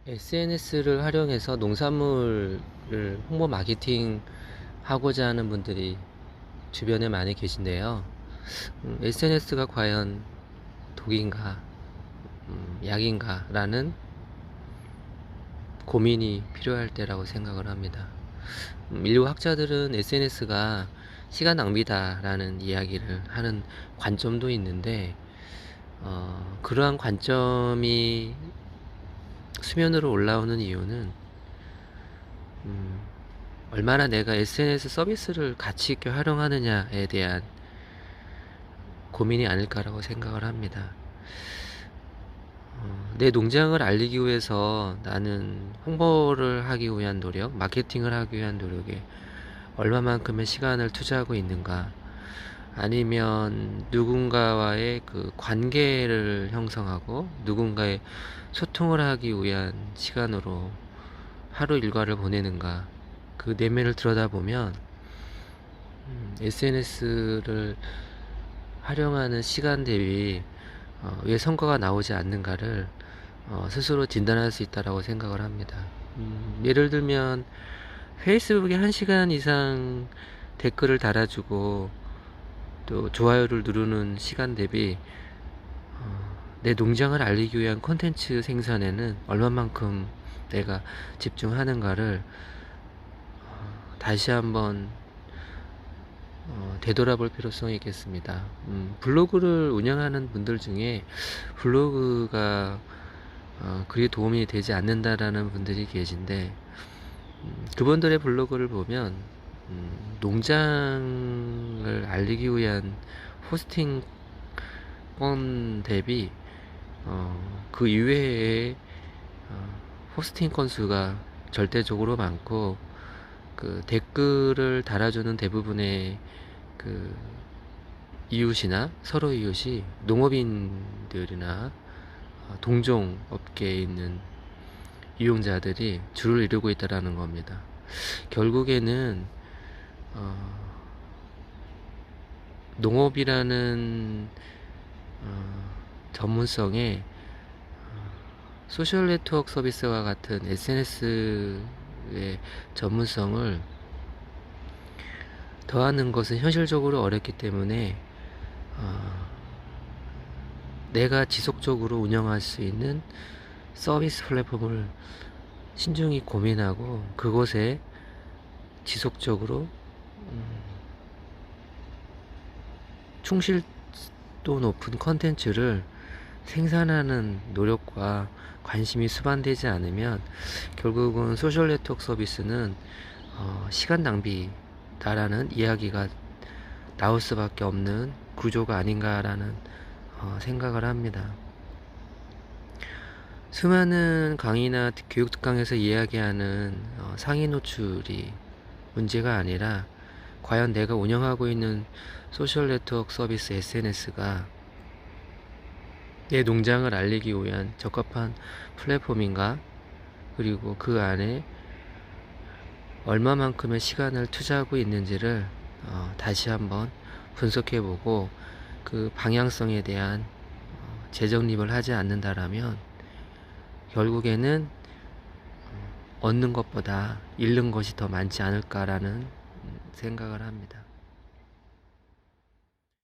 SNS를 활용해서 농산물을 홍보 마케팅 하고자 하는 분들이 주변에 많이 계신데요. SNS가 과연 독인가, 약인가 라는 고민이 필요할 때라고 생각을 합니다. 인류 학자들은 SNS가 시간 낭비다 라는 이야기를 하는 관점도 있는데, 그러한 관점이 수면으로 올라오는 이유는 음, 얼마나 내가 SNS 서비스를 가치 있게 활용하느냐에 대한 고민이 아닐까라고 생각을 합니다. 내 농장을 알리기 위해서 나는 홍보를 하기 위한 노력, 마케팅을 하기 위한 노력에 얼마만큼의 시간을 투자하고 있는가, 아니면 누군가와의 그 관계를 형성하고 누군가의 소통을 하기 위한 시간으로 하루 일과를 보내는가, 그 내면을 들여다보면 SNS를 활용하는 시간 대비 왜 성과가 나오지 않는가를 스스로 진단할 수 있다고 생각을 합니다. 예를 들면 페이스북에 1시간 이상 댓글을 달아주고 또 좋아요를 누르는 시간 대비 내 농장을 알리기 위한 콘텐츠 생산에는 얼마만큼 내가 집중하는가를 다시 한번 되돌아볼 필요성이 있겠습니다. 블로그를 운영하는 분들 중에 블로그가 그리 도움이 되지 않는다라는 분들이 계신데, 그분들의 블로그를 보면 농장을 알리기 위한 호스팅 건 대비 그 이외에 호스팅 건수가 절대적으로 많고, 그 댓글을 달아주는 대부분의 그 이웃이나 서로 이웃이 농업인들이나 동종 업계에 있는 이용자들이 줄을 이루고 있다라는 겁니다. 결국에는 농업이라는 전문성에 소셜 네트워크 서비스와 같은 SNS의 전문성을 더하는 것은 현실적으로 어렵기 때문에 내가 지속적으로 운영할 수 있는 서비스 플랫폼을 신중히 고민하고 그곳에 지속적으로 충실도 높은 컨텐츠를 생산하는 노력과 관심이 수반되지 않으면 결국은 소셜 네트워크 서비스는 시간 낭비다라는 이야기가 나올 수밖에 없는 구조가 아닌가라는 생각을 합니다. 수많은 강의나 교육 특강에서 이야기하는 상위 노출이 문제가 아니라 과연 내가 운영하고 있는 소셜 네트워크 서비스 SNS가 내 농장을 알리기 위한 적합한 플랫폼인가, 그리고 그 안에 얼마만큼의 시간을 투자하고 있는지를 다시 한번 분석해보고 그 방향성에 대한 재정립을 하지 않는다라면 결국에는 얻는 것보다 잃는 것이 더 많지 않을까라는 생각을 합니다.